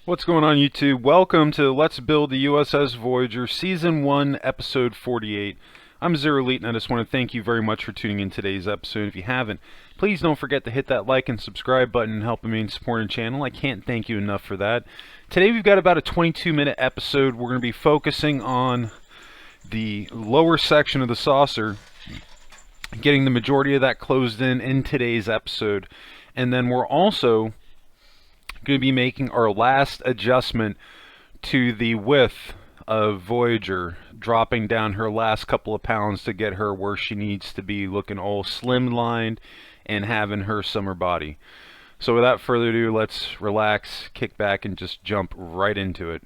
What's going on, YouTube? Welcome to Let's Build the U.S.S. Voyager Season 1, Episode 48. I'm Zero Elite, and I just want to thank you very much for tuning in today's episode. If you haven't, please don't forget to hit that like and subscribe button and help me in supporting the channel. I can't thank you enough for that. Today we've got about a 22-minute episode. We're going to be focusing on the lower section of the saucer, getting the majority of that closed in today's episode. And then we're also going to be making our last adjustment to the width of Voyager, dropping down her last couple of pounds to get her where she needs to be, looking all slimlined and having her summer body. So without further ado, let's relax, kick back, and just jump right into it.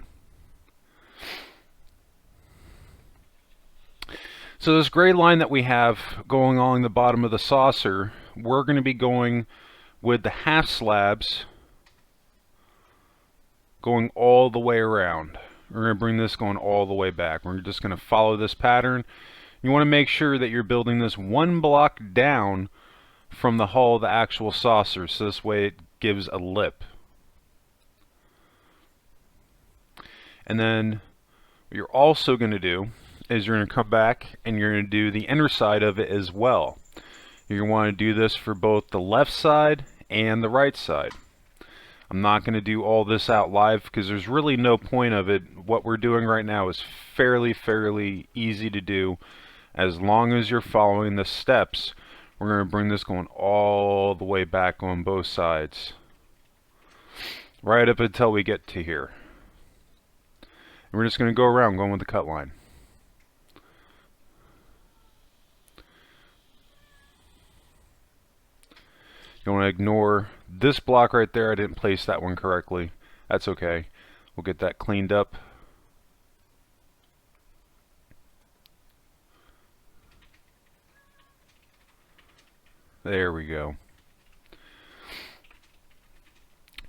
So this gray line that we have going along the bottom of the saucer, we're going to be going with the half slabs going all the way around. We're going to bring this going all the way back. We're just going to follow this pattern. You want to make sure that you're building this one block down from the hull of the actual saucer, so this way it gives a lip. And then what you're also going to do is you're going to come back and you're going to do the inner side of it as well. You're going to want to do this for both the left side and the right side. I'm not going to do all this out live because there's really no point of it. What we're doing right now is fairly easy to do. As long as you're following the steps, we're going to bring this going all the way back on both sides, right up until we get to here. And we're just going to go around going with the cut line. You want to ignore this block right there. I didn't place that one correctly. That's okay. We'll get that cleaned up. There we go.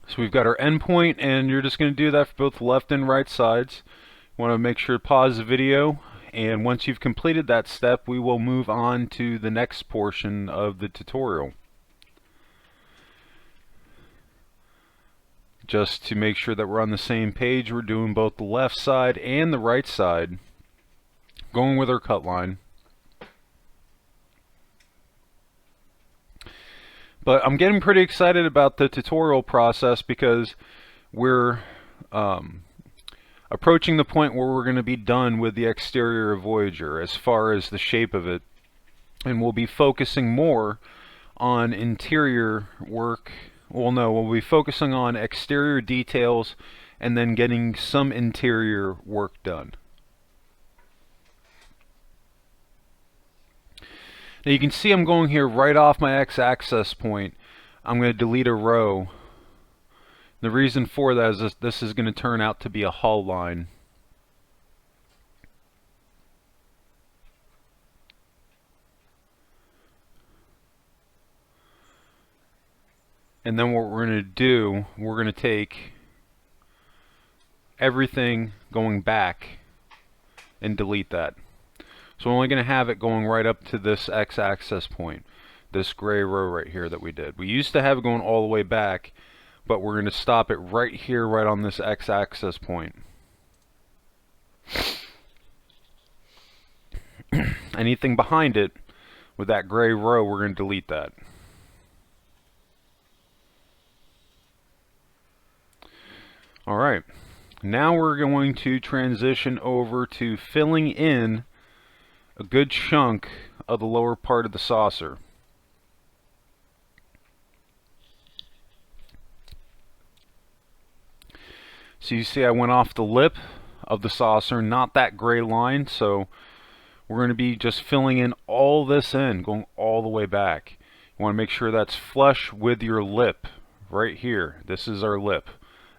So we've got our end point, and you're just going to do that for both left and right sides. You want to make sure to pause the video, and once you've completed that step, we will move on to the next portion of the tutorial. Just to make sure that we're on the same page, we're doing both the left side and the right side, going with our cut line. But I'm getting pretty excited about the tutorial process because we're approaching the point where we're going to be done with the exterior of Voyager as far as the shape of it, and we'll be focusing more on interior work. Well, no, we'll be focusing on exterior details and then getting some interior work done. Now you can see I'm going here right off my x-axis point. I'm going to delete a row. The reason for that is this is going to turn out to be a hull line. And then what we're going to do, we're going to take everything going back and delete that. So we're only going to have it going right up to this x-axis point, this gray row right here that we did. We used to have it going all the way back, but we're going to stop it right here, right on this x-axis point. Anything behind it with that gray row, we're going to delete that. Alright, now we're going to transition over to filling in a good chunk of the lower part of the saucer. So you see I went off the lip of the saucer, not that gray line, so we're going to be just filling in all this in, going all the way back. You want to make sure that's flush with your lip right here. This is our lip,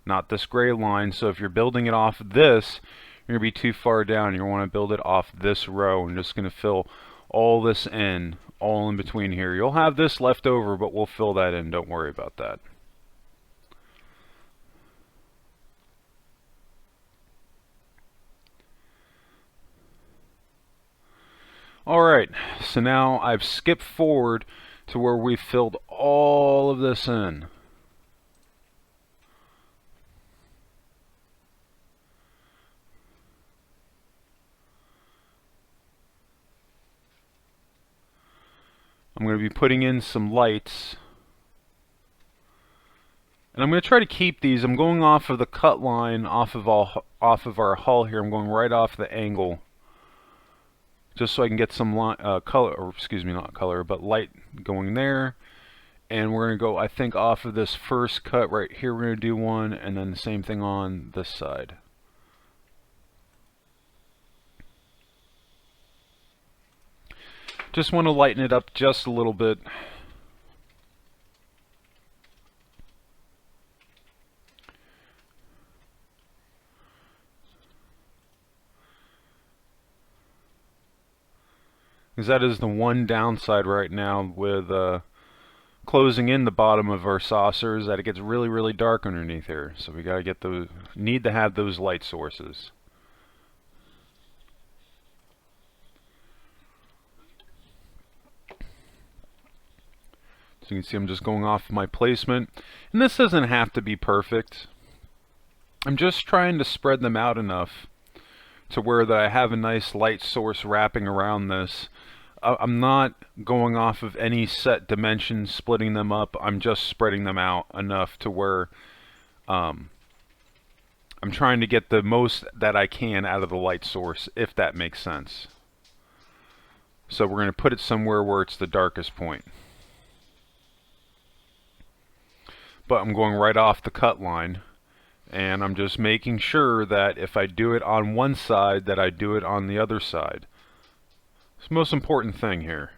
not this gray line. So if you're building it off this, you're going to be too far down. You want to build it off this row. I'm just going to fill all this in, all in between here. You'll have this left over, but we'll fill that in. Don't worry about that. Alright, so now I've skipped forward to where we filled all of this in. I'm going to be putting in some lights. And I'm going to try to keep these. I'm going off of the cut line off of our hull here. I'm going right off the angle, just so I can get some color, or excuse me, not color, but light going there. And we're going to go, I think, off of this first cut right here. We're going to do one, and then the same thing on this side. Just want to lighten it up just a little bit. Because that is the one downside right now with closing in the bottom of our saucers, that it gets really, really dark underneath here. So we gotta get those, need to have those light sources. So you can see I'm just going off my placement. And this doesn't have to be perfect. I'm just trying to spread them out enough to where that I have a nice light source wrapping around this. I'm not going off of any set dimensions, splitting them up. I'm just spreading them out enough to where I'm trying to get the most that I can out of the light source, if that makes sense. So we're going to put it somewhere where it's the darkest point. But I'm going right off the cut line, and I'm just making sure that if I do it on one side, that I do it on the other side. It's the most important thing here.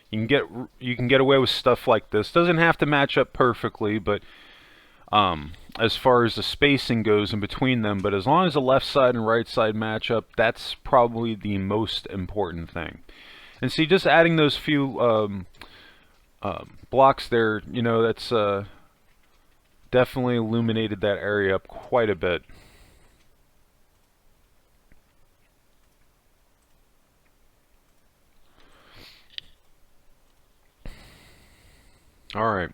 You can get away with stuff like this. Doesn't have to match up perfectly, but as far as the spacing goes in between them, but as long as the left side and right side match up, that's probably the most important thing. And see, just adding those few blocks there, you know, that's definitely illuminated that area up quite a bit. Alright,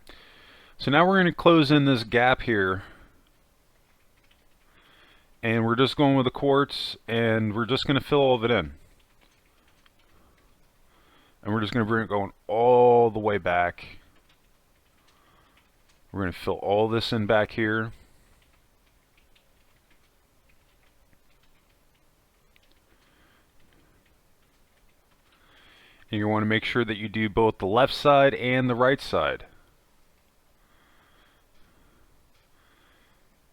so now we're going to close in this gap here, and we're just going with the quartz, and we're just going to fill all of it in. And we're just going to bring it going all the way back. We're going to fill all this in back here. And you want to make sure that you do both the left side and the right side.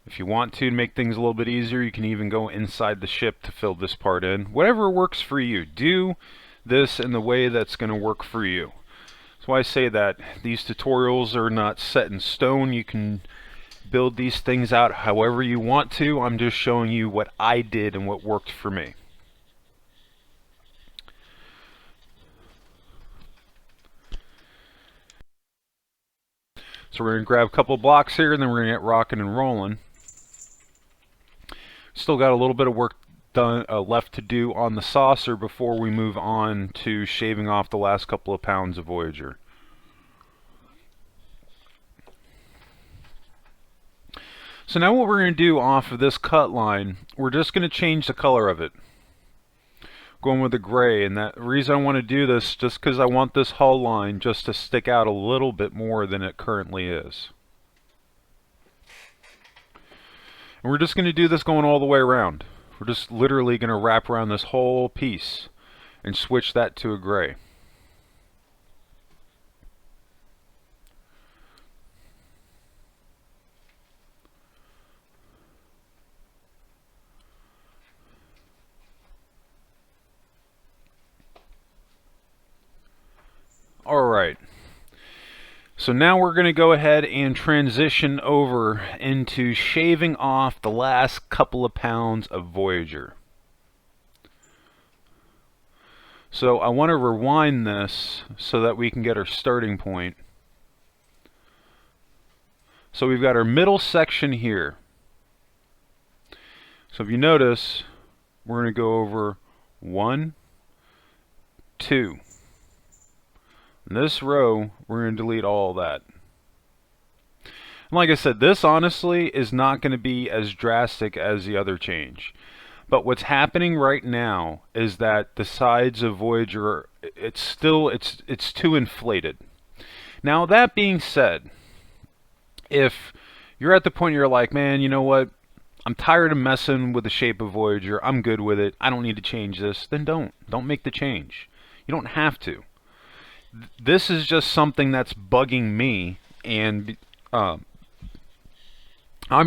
If you want to make things a little bit easier, you can even go inside the ship to fill this part in. Whatever works for you. Do this in the way that's going to work for you. That's why I say that these tutorials are not set in stone. You can build these things out however you want to. I'm just showing you what I did and what worked for me. So we're going to grab a couple of blocks here, and then we're going to get rocking and rolling. Still got a little bit of work done left to do on the saucer before we move on to shaving off the last couple of pounds of Voyager. So now what we're going to do off of this cut line, we're just going to change the color of it. Going with the gray, and that reason I want to do this just because I want this hull line just to stick out a little bit more than it currently is. And we're just going to do this going all the way around. We're just literally going to wrap around this whole piece and switch that to a gray. Alright, so now we're going to go ahead and transition over into shaving off the last couple of pounds of Voyager. So I want to rewind this so that we can get our starting point. So we've got our middle section here. So if you notice, we're going to go over 1, 2. In this row, we're going to delete all that. And like I said, this honestly is not going to be as drastic as the other change. But what's happening right now is that the sides of Voyager, it's too inflated. Now that being said, if you're at the point you're like, man, you know what? I'm tired of messing with the shape of Voyager. I'm good with it. I don't need to change this. Then don't make the change. You don't have to. This is just something that's bugging me, and I'm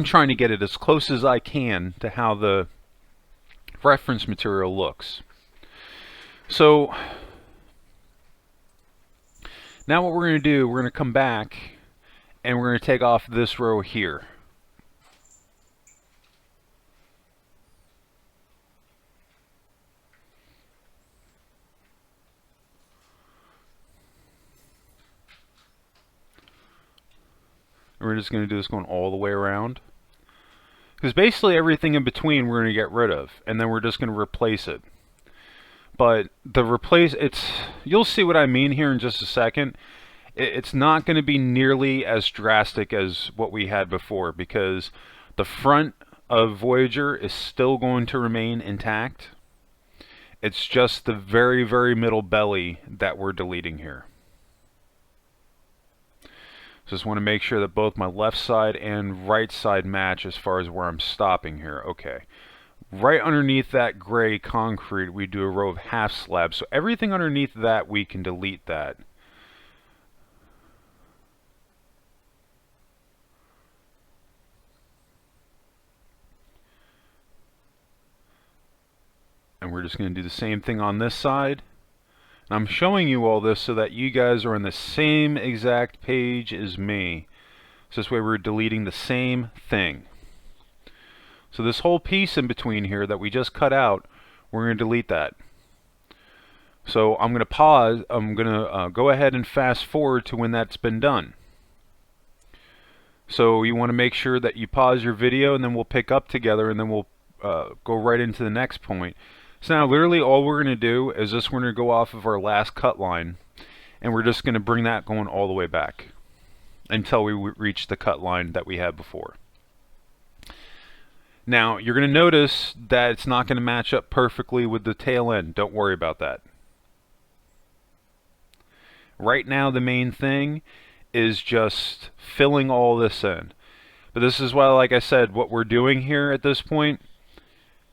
trying to get it as close as I can to how the reference material looks. So now what we're going to do, we're going to come back and we're going to take off this row here. And we're just going to do this going all the way around. Because basically everything in between we're going to get rid of, and then we're just going to replace it. But you'll see what I mean here in just a second. It's not going to be nearly as drastic as what we had before, because the front of Voyager is still going to remain intact. It's just the very, very middle belly that we're deleting here. Just want to make sure that both my left side and right side match as far as where I'm stopping here. Okay. Right underneath that gray concrete, we do a row of half slabs. So everything underneath that, we can delete that. And we're just going to do the same thing on this side. And I'm showing you all this so that you guys are on the same exact page as me. So this way we're deleting the same thing. So this whole piece in between here that we just cut out, we're going to delete that. So I'm going to pause. I'm going to go ahead and fast forward to when that's been done. So you want to make sure that you pause your video, and then we'll pick up together, and then we'll go right into the next point. So now literally all we're going to do is we're going to go off of our last cut line, and we're just going to bring that going all the way back until we reach the cut line that we had before. Now you're going to notice that it's not going to match up perfectly with the tail end. Don't worry about that. Right now the main thing is just filling all this in. But this is why, like I said, what we're doing here at this point,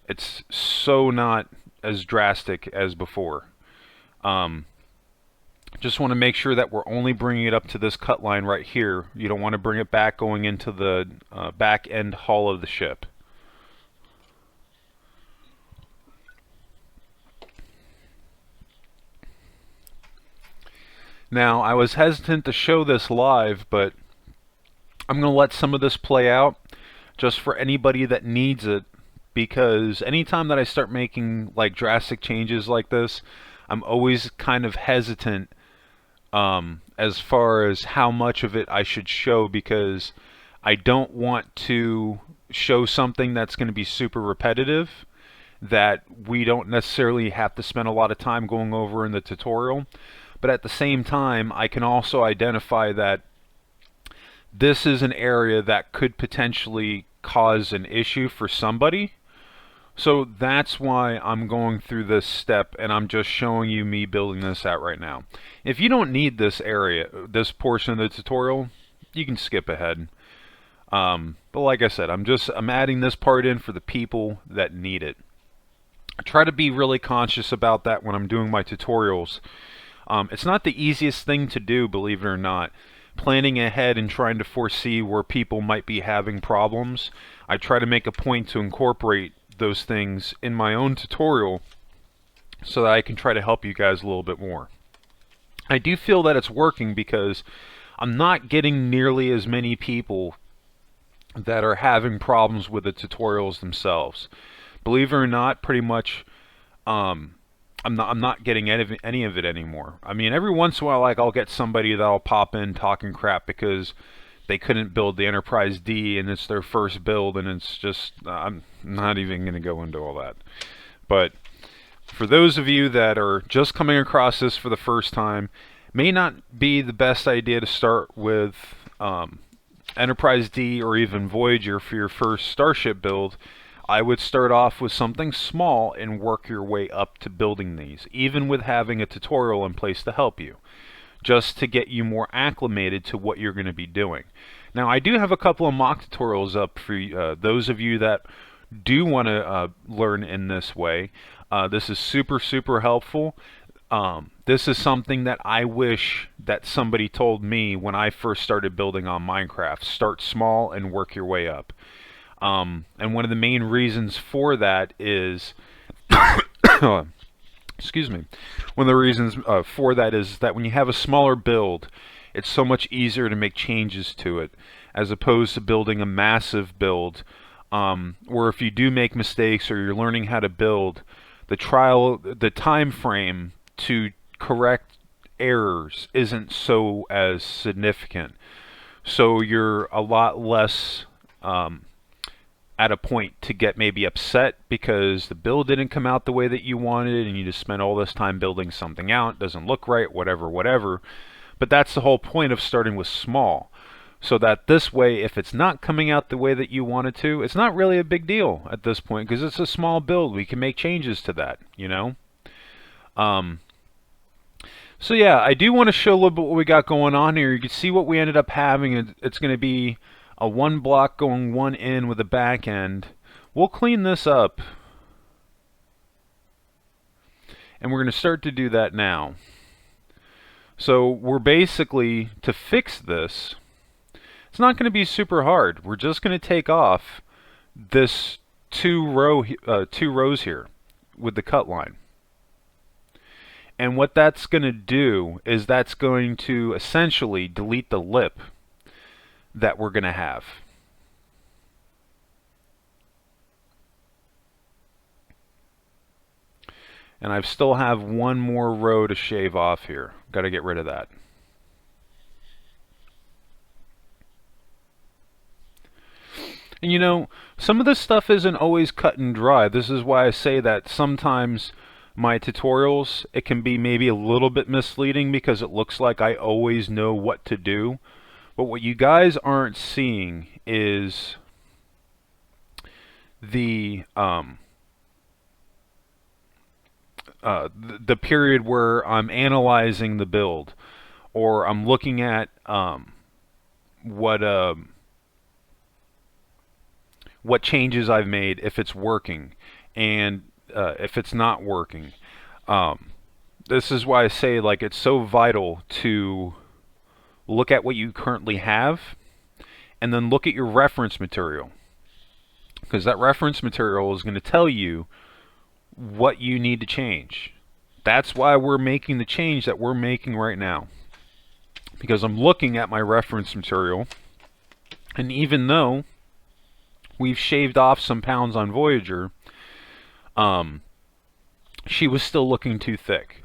it's so not as drastic as before. Just want to make sure that we're only bringing it up to this cut line right here. You don't want to bring it back going into the back end hull of the ship. Now, I was hesitant to show this live, but I'm going to let some of this play out just for anybody that needs it, because anytime that I start making like drastic changes like this, I'm always kind of hesitant as far as how much of it I should show, because I don't want to show something that's going to be super repetitive that we don't necessarily have to spend a lot of time going over in the tutorial. But at the same time, I can also identify that this is an area that could potentially cause an issue for somebody. So that's why I'm going through this step, and I'm just showing you me building this out right now. If you don't need this area, this portion of the tutorial, you can skip ahead. But like I said, I'm adding this part in for the people that need it. I try to be really conscious about that when I'm doing my tutorials. It's not the easiest thing to do, believe it or not. Planning ahead and trying to foresee where people might be having problems. I try to make a point to incorporate those things in my own tutorial so that I can try to help you guys a little bit more. I do feel that it's working, because I'm not getting nearly as many people that are having problems with the tutorials themselves. Believe it or not, pretty much I'm not getting any of it anymore. I mean, every once in a while, like, I'll get somebody that'll pop in talking crap because they couldn't build the Enterprise D and it's their first build, and it's just, I'm not even going to go into all that. But for those of you that are just coming across this for the first time, may not be the best idea to start with Enterprise D or even Voyager for your first Starship build. I would start off with something small and work your way up to building these, even with having a tutorial in place to help you, just to get you more acclimated to what you're going to be doing. Now, I do have a couple of mock tutorials up for those of you that do want to learn in this way. This is super helpful. This is something that I wish that somebody told me when I first started building on Minecraft. Start small and work your way up. And one of the main reasons for that is excuse me. One of the reasons for that is that when you have a smaller build, it's so much easier to make changes to it, as opposed to building a massive build, where if you do make mistakes or you're learning how to build, the time frame to correct errors isn't so as significant. So you're a lot less at a point to get maybe upset because the build didn't come out the way that you wanted and you just spent all this time building something out, doesn't look right, whatever. But that's the whole point of starting with small. So that this way, if it's not coming out the way that you want it to, it's not really a big deal at this point because it's a small build. We can make changes to that, you know? So yeah, I do want to show a little bit what we got going on here. You can see what we ended up having. It's going to be a one block going one in with a back end. We'll clean this up. And we're going to start to do that now. So we're basically, to fix this, it's not going to be super hard. We're just going to take off this two rows here with the cut line. And what that's going to do is that's going to essentially delete the lip that we're going to have. And I still have one more row to shave off here. Got to get rid of that. And you know, some of this stuff isn't always cut and dry. This is why I say that sometimes my tutorials, it can be maybe a little bit misleading because it looks like I always know what to do. But what you guys aren't seeing is the period where I'm analyzing the build, or I'm looking at what changes I've made, if it's working, and if it's not working. This is why I say, like, it's so vital to look at what you currently have and then look at your reference material, because that reference material is going to tell you what you need to change. That's why we're making the change that we're making right now, because I'm looking at my reference material, and even though we've shaved off some pounds on Voyager, she was still looking too thick.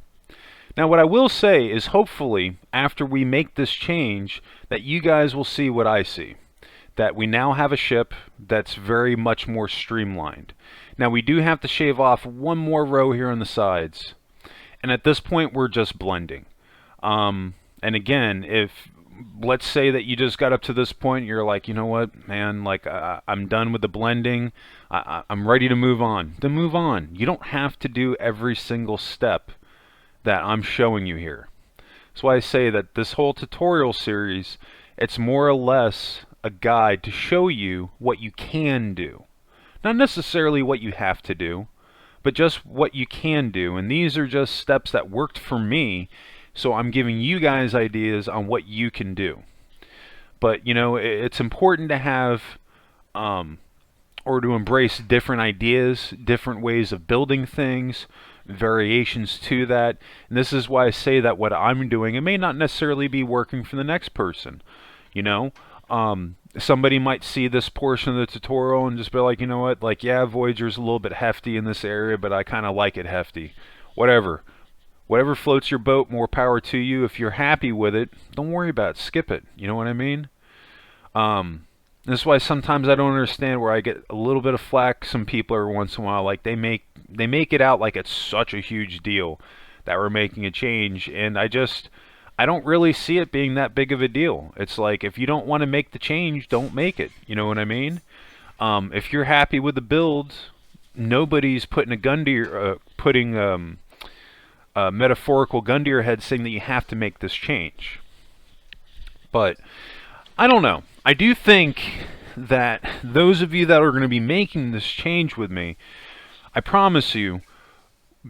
Now what I will say is, hopefully after we make this change, that you guys will see what I see, that we now have a ship that's very much more streamlined. Now we do have to shave off one more row here on the sides, and at this point we're just blending. And again, if let's say that you just got up to this point, you're like, you know what, man, like I'm done with the blending, I'm ready to move on. Then move on. You don't have to do every single step that I'm showing you here. That's why I say that this whole tutorial series, it's more or less a guide to show you what you can do. Not necessarily what you have to do, but just what you can do. And these are just steps that worked for me, so I'm giving you guys ideas on what you can do. But you know, it's important to have or to embrace different ideas, different ways of building things, variations to that. And this is why I say that what I'm doing, it may not necessarily be working for the next person. You know, somebody might see this portion of the tutorial and just be like, you know what, like, yeah, Voyager's a little bit hefty in this area, but I kind of like it hefty. Whatever floats your boat, more power to you. If you're happy with it, don't worry about it, skip it. You know what I mean? This is why sometimes I don't understand where I get a little bit of flack. Some people every once in a while, like, they make it out like it's such a huge deal that we're making a change, and I don't really see it being that big of a deal. It's like, if you don't want to make the change, don't make it. You know what I mean? If you're happy with the build, nobody's putting a gun to your putting a metaphorical gun to your head saying that you have to make this change. But I don't know. I do think that those of you that are going to be making this change with me, I promise you,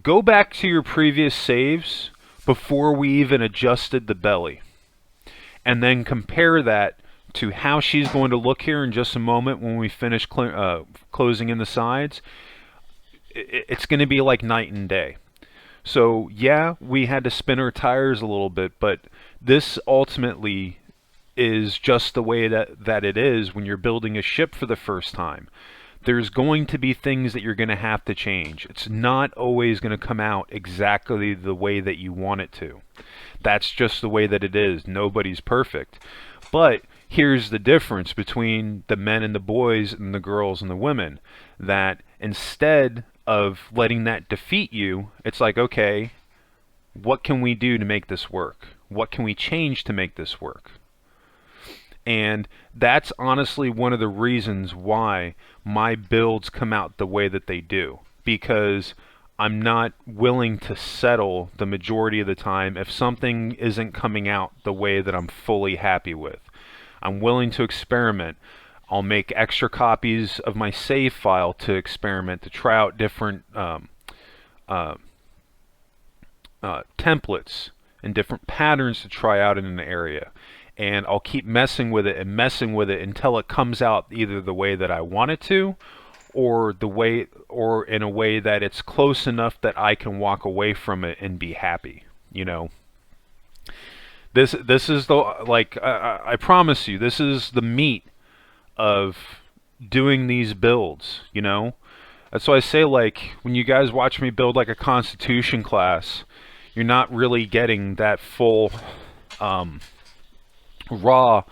go back to your previous saves before we even adjusted the belly, and then compare that to how she's going to look here in just a moment when we finish closing in the sides. It's going to be like night and day. So yeah, we had to spin our tires a little bit, but this ultimately is just the way that it is when you're building a ship for the first time. There's going to be things that you're going to have to change. It's not always going to come out exactly the way that you want it to. That's just the way that it is. Nobody's perfect. But here's the difference between the men and the boys and the girls and the women. That instead of letting that defeat you, it's like, okay, what can we do to make this work? What can we change to make this work? And that's honestly one of the reasons why my builds come out the way that they do, because I'm not willing to settle the majority of the time if something isn't coming out the way that I'm fully happy with. I'm willing to experiment. I'll make extra copies of my save file to experiment, to try out different templates and different patterns to try out in an area. And I'll keep messing with it and messing with it until it comes out either the way that I want it to, or in a way that it's close enough that I can walk away from it and be happy. You know, this is the, like, I promise you, this is the meat of doing these builds. You know, that's why I say, like, when you guys watch me build like a Constitution class, you're not really getting that full raw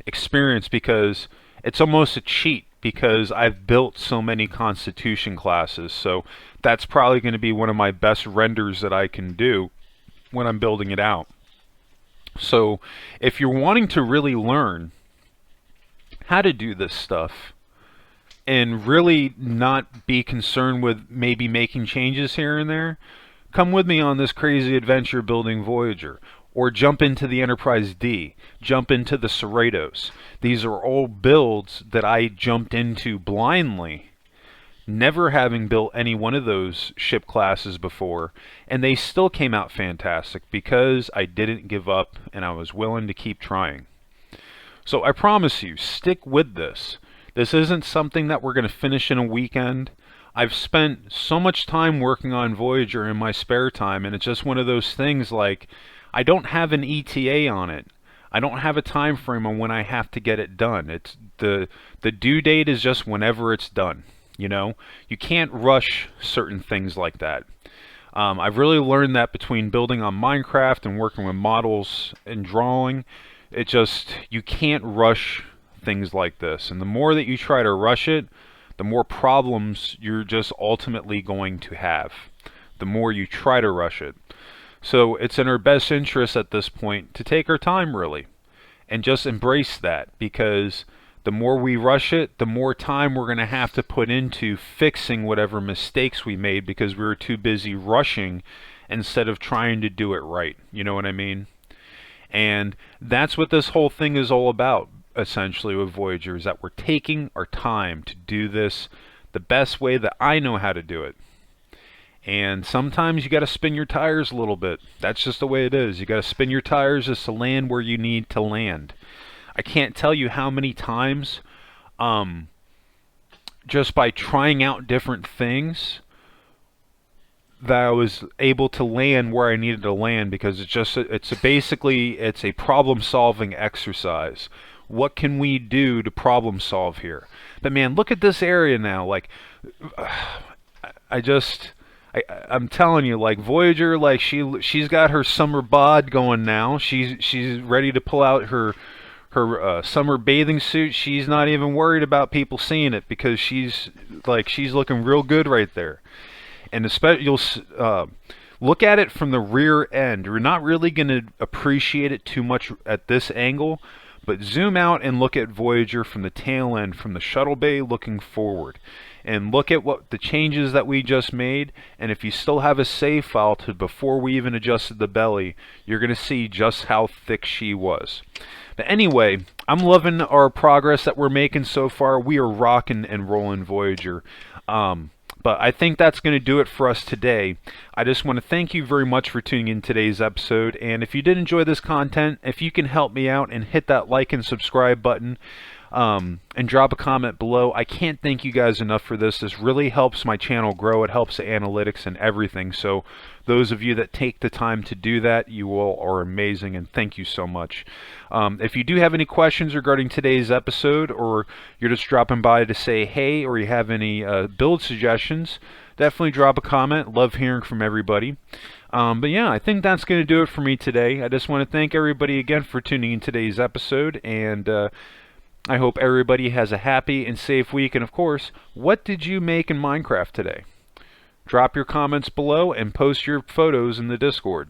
experience, because it's almost a cheat, because I've built so many Constitution classes. So that's probably going to be one of my best renders that I can do when I'm building it out. So if you're wanting to really learn how to do this stuff and really not be concerned with maybe making changes here and there, come with me on this crazy adventure building Voyager. Or jump into the Enterprise D, jump into the Cerritos. These are all builds that I jumped into blindly, never having built any one of those ship classes before, and they still came out fantastic because I didn't give up and I was willing to keep trying. So I promise you, stick with this. This isn't something that we're going to finish in a weekend. I've spent so much time working on Voyager in my spare time, and it's just one of those things, like, I don't have an ETA on it. I don't have a time frame on when I have to get it done. It's the due date is just whenever it's done. You know, you can't rush certain things like that. I've really learned that between building on Minecraft and working with models and drawing. It just, you can't rush things like this. And the more that you try to rush it, the more problems you're just ultimately going to have. The more you try to rush it. So it's in our best interest at this point to take our time, really, and just embrace that, because the more we rush it, the more time we're going to have to put into fixing whatever mistakes we made because we were too busy rushing instead of trying to do it right. You know what I mean? And that's what this whole thing is all about, essentially, with Voyager, is that we're taking our time to do this the best way that I know how to do it. And sometimes you got to spin your tires a little bit. That's just the way it is. You got to spin your tires just to land where you need to land. I can't tell you how many times, just by trying out different things, that I was able to land where I needed to land, because it's a problem-solving exercise. What can we do to problem solve here? But man, look at this area now. Like, I'm telling you, like, Voyager, like, she's got her summer bod going now. She's ready to pull out her summer bathing suit. She's not even worried about people seeing it, because she's looking real good right there. And especially, you'll look at it from the rear end. You're not really going to appreciate it too much at this angle, But zoom out and look at Voyager from the tail end, from the shuttle bay looking forward. And look at what the changes that we just made, and if you still have a save file to before we even adjusted the belly, you're going to see just how thick she was. But anyway, I'm loving our progress that we're making so far. We are rocking and rolling Voyager. But I think that's going to do it for us today. I just want to thank you very much for tuning in today's episode. And if you did enjoy this content, if you can help me out and hit that like and subscribe button, and drop a comment below. I can't thank you guys enough for this. This really helps my channel grow. It helps the analytics and everything. So those of you that take the time to do that, you all are amazing, and thank you so much. If you do have any questions regarding today's episode, or you're just dropping by to say hey, or you have any build suggestions, definitely drop a comment. Love hearing from everybody. But yeah, I think that's going to do it for me today. I just want to thank everybody again for tuning in today's episode, and I hope everybody has a happy and safe week. And of course, what did you make in Minecraft today? Drop your comments below and post your photos in the Discord.